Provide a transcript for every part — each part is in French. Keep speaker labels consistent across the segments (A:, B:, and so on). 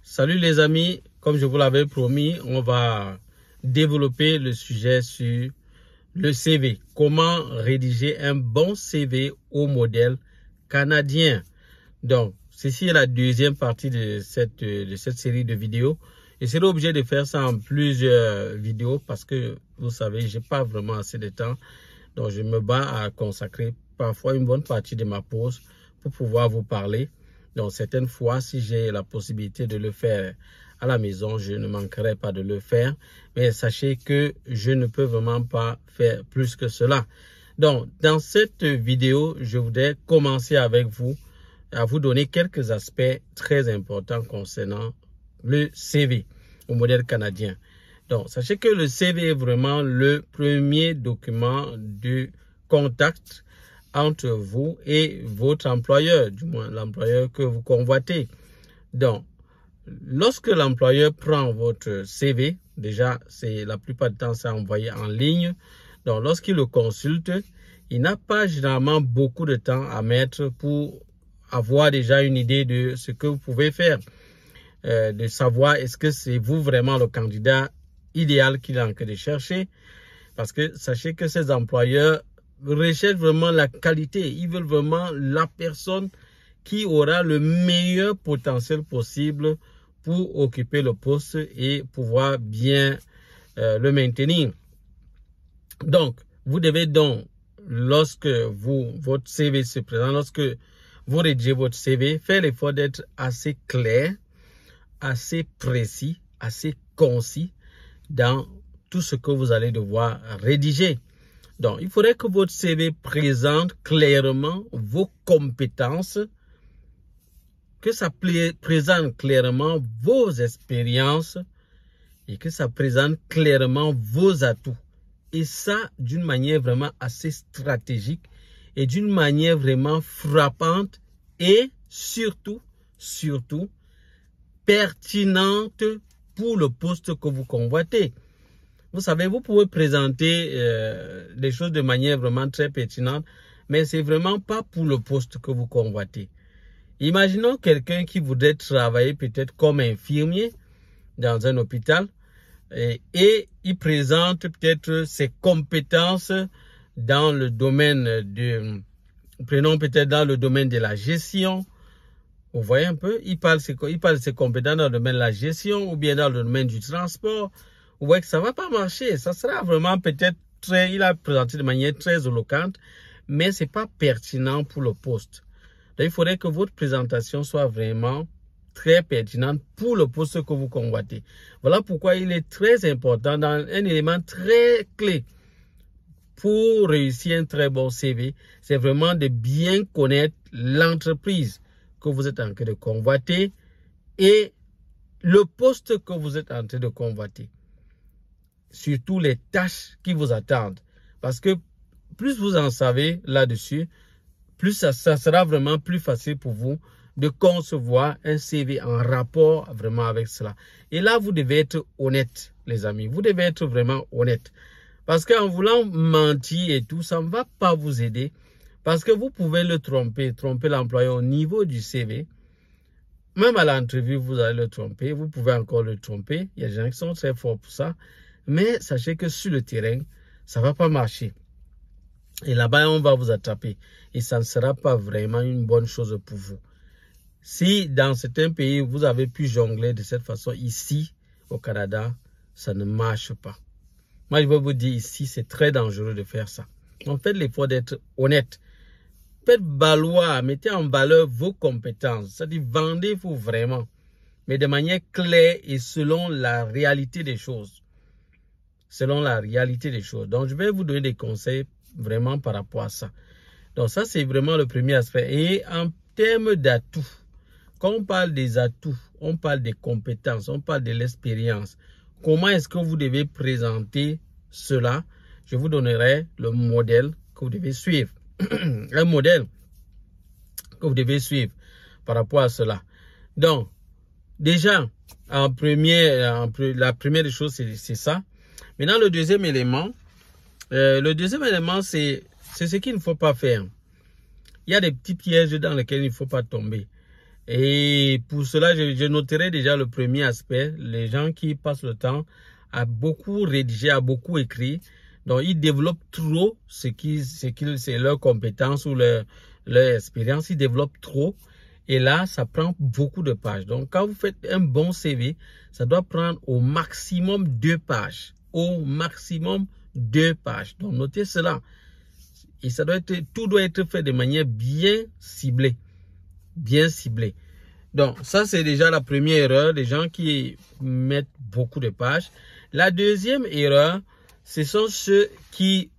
A: Salut les amis, comme je vous l'avais promis, on va développer le sujet sur le CV. Comment rédiger un bon CV au modèle canadien. Donc, ceci est la deuxième partie de cette série de vidéos. Je serai obligé de faire ça en plusieurs vidéos parce que, vous savez, j'ai pas vraiment assez de temps. Donc, je me bats à consacrer parfois une bonne partie de ma pause pour pouvoir vous parler. Donc, certaines fois, si j'ai la possibilité de le faire à la maison, je ne manquerai pas de le faire. Mais sachez que je ne peux vraiment pas faire plus que cela. Donc, dans cette vidéo, je voudrais commencer avec vous à vous donner quelques aspects très importants concernant le CV au modèle canadien. Donc, sachez que le CV est vraiment le premier document de contact entre vous et votre employeur, du moins l'employeur que vous convoitez. Donc, lorsque l'employeur prend votre CV, déjà, c'est la plupart du temps, c'est envoyé en ligne. Donc, lorsqu'il le consulte, il n'a pas généralement beaucoup de temps à mettre pour avoir déjà une idée de ce que vous pouvez faire, de savoir est-ce que c'est vous vraiment le candidat idéal qu'il est en train de chercher. Parce que sachez que ces employeurs recherchent vraiment la qualité. Ils veulent vraiment la personne qui aura le meilleur potentiel possible pour occuper le poste et pouvoir bien le maintenir. Donc, vous devez donc, lorsque votre CV se présente, lorsque vous rédigez votre CV, faire l'effort d'être assez clair, assez précis, assez concis dans tout ce que vous allez devoir rédiger. Donc, il faudrait que votre CV présente clairement vos compétences, que ça présente clairement vos expériences et que ça présente clairement vos atouts. Et ça, d'une manière vraiment assez stratégique et d'une manière vraiment frappante et surtout pertinente pour le poste que vous convoitez. Vous savez, vous pouvez présenter les choses de manière vraiment très pertinente, mais c'est vraiment pas pour le poste que vous convoitez. Imaginons quelqu'un qui voudrait travailler peut-être comme infirmier dans un hôpital et il présente peut-être ses compétences dans le domaine dans le domaine de la gestion. Vous voyez un peu, il parle de ses compétences dans le domaine de la gestion ou bien dans le domaine du transport. Vous voyez que ça ne va pas marcher. Ça sera vraiment peut-être il a présenté de manière très éloquente, mais ce n'est pas pertinent pour le poste. Donc, il faudrait que votre présentation soit vraiment très pertinente pour le poste que vous convoitez. Voilà pourquoi il est très important, dans un élément très clé pour réussir un très bon CV, c'est vraiment de bien connaître l'entreprise que vous êtes en train de convoiter et le poste que vous êtes en train de convoiter. Surtout les tâches qui vous attendent. Parce que plus vous en savez là-dessus, plus ça sera vraiment plus facile pour vous de concevoir un CV en rapport vraiment avec cela. Et là, vous devez être honnête, les amis. Vous devez être vraiment honnête. Parce qu'en voulant mentir et tout, ça ne va pas vous aider. Parce que vous pouvez le tromper l'employeur au niveau du CV. Même à l'entrevue, vous allez le tromper. Vous pouvez encore le tromper. Il y a des gens qui sont très forts pour ça. Mais sachez que sur le terrain, ça ne va pas marcher. Et là-bas, on va vous attraper. Et ça ne sera pas vraiment une bonne chose pour vous. Si dans certains pays, vous avez pu jongler de cette façon, ici, au Canada, ça ne marche pas. Moi, je vais vous dire ici, c'est très dangereux de faire ça. Donc, faites l'effort d'être honnête. Faites valoir, mettez en valeur vos compétences. C'est-à-dire, vendez-vous vraiment. Mais de manière claire et selon la réalité des choses. Selon la réalité des choses. Donc, je vais vous donner des conseils vraiment par rapport à ça. Donc, ça, c'est vraiment le premier aspect. Et en termes d'atouts, quand on parle des atouts, on parle des compétences, on parle de l'expérience. Comment est-ce que vous devez présenter cela? Je vous donnerai le modèle que vous devez suivre. Un modèle que vous devez suivre par rapport à cela. Donc, déjà, la première chose, c'est ça. Maintenant, le deuxième élément, c'est ce qu'il ne faut pas faire. Il y a des petits pièges dans lesquels il ne faut pas tomber. Et pour cela, je noterai déjà le premier aspect. Les gens qui passent le temps à beaucoup rédiger, à beaucoup écrire. Donc, ils développent trop c'est leur compétence ou leur expérience. Ils développent trop. Et là, ça prend beaucoup de pages. Donc, quand vous faites un bon CV, ça doit prendre au maximum 2 pages. Au maximum 2 pages. Donc, notez cela. Et ça doit être, tout doit être fait de manière bien ciblée. Bien ciblée. Donc, ça, c'est déjà la première erreur des gens qui mettent beaucoup de pages. La deuxième erreur, ce sont ceux qui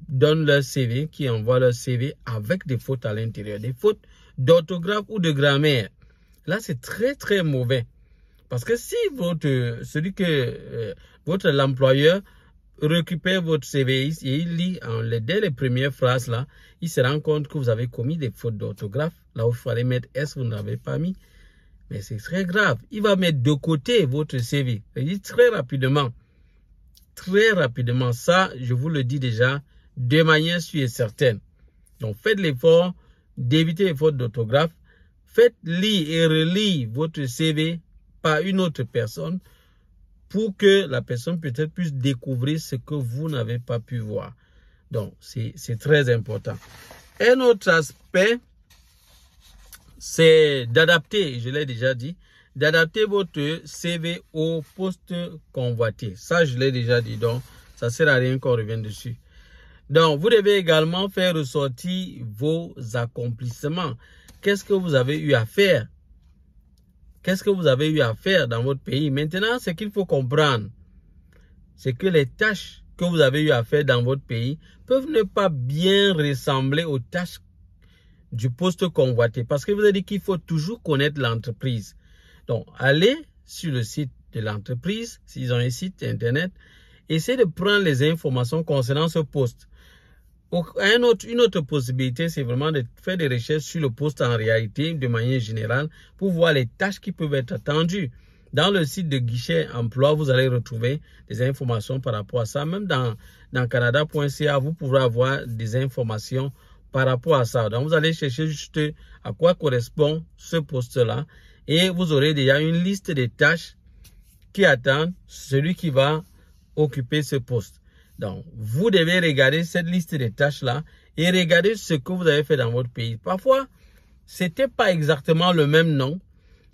A: donnent leur CV, qui envoient leur CV avec des fautes à l'intérieur, des fautes d'orthographe ou de grammaire. Là, c'est très, très mauvais. Parce que si l'employeur récupère votre CV et il lit dès les premières phrases là, il se rend compte que vous avez commis des fautes d'orthographe. Là où il fallait mettre S, vous n'avez pas mis. Mais c'est très grave. Il va mettre de côté votre CV. Il dit très rapidement. Très rapidement. Ça, je vous le dis déjà, de manière sûre et certaine. Donc, faites l'effort d'éviter les fautes d'orthographe. Faites lire et relire votre CV par une autre personne pour que la personne peut-être puisse découvrir ce que vous n'avez pas pu voir. Donc, c'est très important. Un autre aspect, c'est d'adapter, je l'ai déjà dit, d'adapter votre CV au poste convoité. Ça, je l'ai déjà dit, donc ça ne sert à rien qu'on revienne dessus. Donc, vous devez également faire ressortir vos accomplissements. Qu'est-ce que vous avez eu à faire? Qu'est-ce que vous avez eu à faire dans votre pays? Maintenant, ce qu'il faut comprendre, c'est que les tâches que vous avez eu à faire dans votre pays peuvent ne pas bien ressembler aux tâches du poste convoité. Parce que vous avez dit qu'il faut toujours connaître l'entreprise. Donc, allez sur le site de l'entreprise, s'ils ont un site internet, essayez de prendre les informations concernant ce poste. Une autre possibilité, c'est vraiment de faire des recherches sur le poste en réalité, de manière générale, pour voir les tâches qui peuvent être attendues. Dans le site de guichet emploi, vous allez retrouver des informations par rapport à ça. Même dans canada.ca, vous pourrez avoir des informations par rapport à ça. Donc, vous allez chercher juste à quoi correspond ce poste-là. Et vous aurez déjà une liste des tâches qui attendent celui qui va occuper ce poste. Donc, vous devez regarder cette liste de tâches-là et regarder ce que vous avez fait dans votre pays. Parfois, c'était pas exactement le même nom,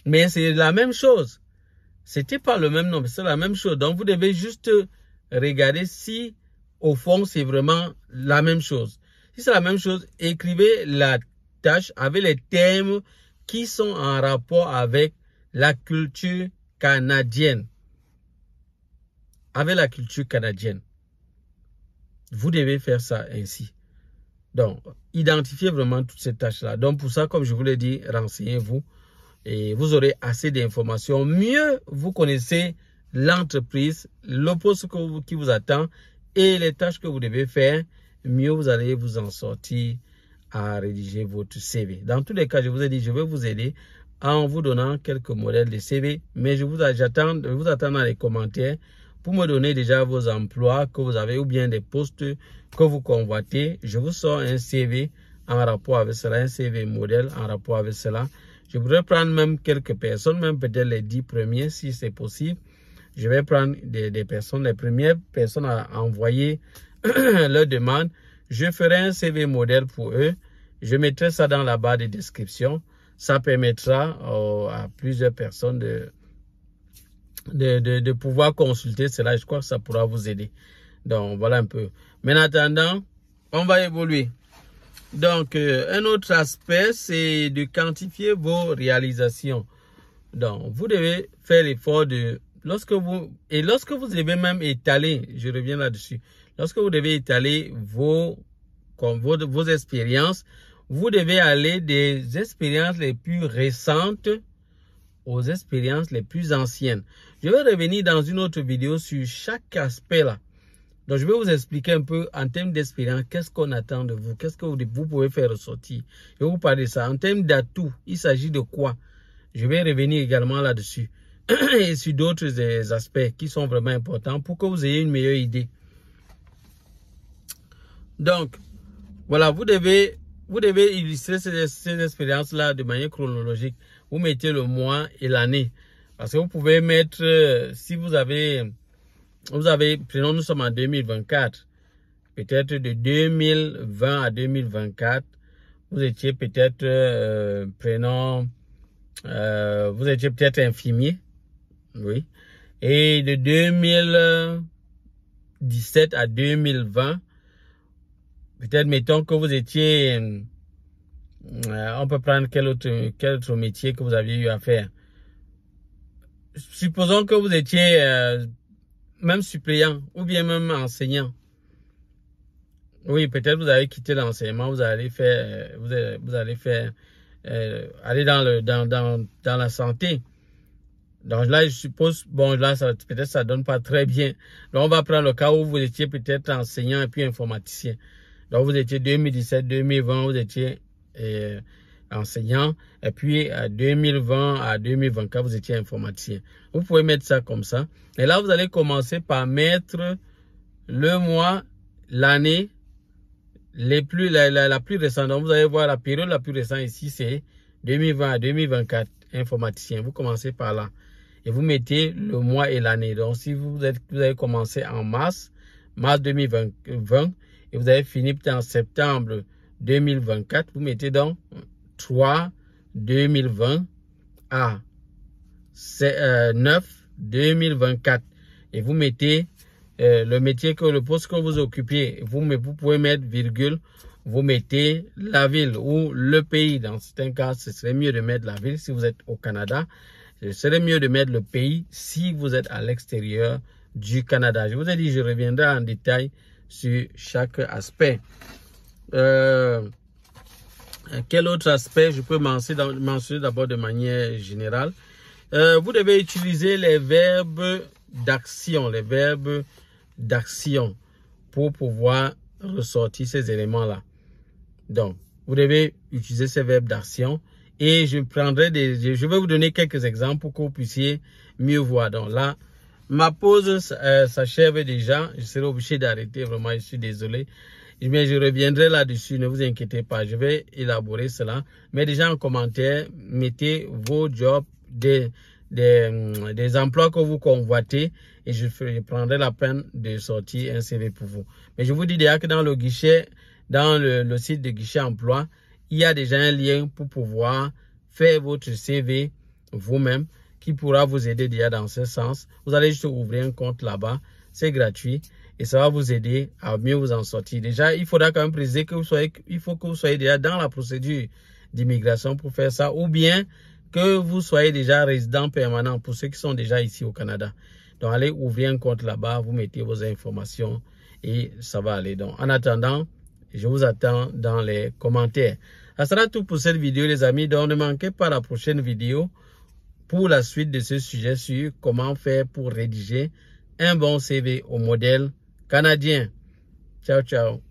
A: mais c'est la même chose. C'était pas le même nom, mais c'est la même chose. Donc, vous devez juste regarder si, au fond, c'est vraiment la même chose. Si c'est la même chose, écrivez la tâche avec les thèmes qui sont en rapport avec la culture canadienne. Avec la culture canadienne. Vous devez faire ça ainsi. Donc, identifiez vraiment toutes ces tâches-là. Donc, pour ça, comme je vous l'ai dit, renseignez-vous et vous aurez assez d'informations. Mieux vous connaissez l'entreprise, le poste qui vous attend et les tâches que vous devez faire, mieux vous allez vous en sortir à rédiger votre CV. Dans tous les cas, je vous ai dit, je vais vous aider en vous donnant quelques modèles de CV, mais je vous attends dans les commentaires pour me donner déjà vos emplois que vous avez ou bien des postes que vous convoitez. Je vous sors un CV en rapport avec cela, un CV modèle en rapport avec cela. Je voudrais prendre même quelques personnes, même peut-être les 10 premiers si c'est possible. Je vais prendre des personnes, les premières personnes à envoyer leur demande. Je ferai un CV modèle pour eux. Je mettrai ça dans la barre de description. Ça permettra à plusieurs personnes de pouvoir consulter cela. Je crois que ça pourra vous aider. Donc, voilà un peu. Mais en attendant, on va évoluer. Donc, un autre aspect, c'est de quantifier vos réalisations. Donc, vous devez faire l'effort de... lorsque vous devez même étaler, je reviens là-dessus, lorsque vous devez étaler vos expériences, vous devez aller des expériences les plus récentes aux expériences les plus anciennes. Je vais revenir dans une autre vidéo sur chaque aspect là. Donc, je vais vous expliquer un peu en termes d'expérience, qu'est-ce qu'on attend de vous, qu'est-ce que vous pouvez faire ressortir. Je vais vous parler de ça. En termes d'atouts, il s'agit de quoi? Je vais revenir également là-dessus. Et sur d'autres aspects qui sont vraiment importants pour que vous ayez une meilleure idée. Donc, voilà, vous devez illustrer ces expériences-là de manière chronologique. vous mettez le mois et l'année. Parce que vous pouvez mettre, si vous avez, prenons, nous sommes en 2024, peut-être de 2020 à 2024, vous étiez peut-être, vous étiez peut-être infirmier, oui. Et de 2017 à 2020, peut-être mettons que vous étiez, on peut prendre quel autre métier que vous aviez eu à faire. Supposons que vous étiez même suppléant ou bien même enseignant. Oui, peut-être vous avez quitté l'enseignement, vous allez faire, aller dans la santé. Donc là, je suppose, bon là, peut-être ça donne pas très bien. Donc on va prendre le cas où vous étiez peut-être enseignant et puis informaticien. Donc vous étiez 2017, 2020, vous étiez enseignant et puis à 2020 à 2024, vous étiez informaticien. Vous pouvez mettre ça comme ça. Et là, vous allez commencer par mettre le mois, l'année, la plus récente. Donc vous allez voir la période la plus récente ici, c'est 2020 à 2024, informaticien. Vous commencez par là. Et vous mettez le mois et l'année. Donc si vous avez commencé en mars 2020, et vous avez fini peut-être en septembre 2024, vous mettez donc 3 2020 à 9 2024 et vous mettez le métier le poste que vous occupez. Vous pouvez mettre virgule, vous mettez la ville ou le pays. Dans certains cas, ce serait mieux de mettre la ville si vous êtes au Canada. Ce serait mieux de mettre le pays si vous êtes à l'extérieur du Canada. Je vous ai dit, je reviendrai en détail sur chaque aspect. Quel autre aspect je peux mentionner d'abord de manière générale? Vous devez utiliser les verbes d'action, pour pouvoir ressortir ces éléments-là. Donc, vous devez utiliser ces verbes d'action et je vais vous donner quelques exemples pour que vous puissiez mieux voir. Donc là, ma pause s'achève déjà. Je serai obligé d'arrêter. Vraiment, je suis désolé. Mais je reviendrai là-dessus. Ne vous inquiétez pas. Je vais élaborer cela. Mais déjà en commentaire, mettez vos jobs, des emplois que vous convoitez et je prendrai la peine de sortir un CV pour vous. Mais je vous dis déjà que dans le guichet, dans le site de guichet emploi, il y a déjà un lien pour pouvoir faire votre CV vous-même qui pourra vous aider déjà dans ce sens. Vous allez juste ouvrir un compte là-bas. C'est gratuit et ça va vous aider à mieux vous en sortir. Déjà, il faudra quand même préciser que il faut que vous soyez déjà dans la procédure d'immigration pour faire ça ou bien que vous soyez déjà résident permanent pour ceux qui sont déjà ici au Canada. Donc, allez ouvrir un compte là-bas, vous mettez vos informations et ça va aller. Donc, en attendant, je vous attends dans les commentaires. Ça sera tout pour cette vidéo, les amis. Donc, ne manquez pas la prochaine vidéo pour la suite de ce sujet sur comment faire pour rédiger un bon CV au modèle canadien. Ciao, ciao.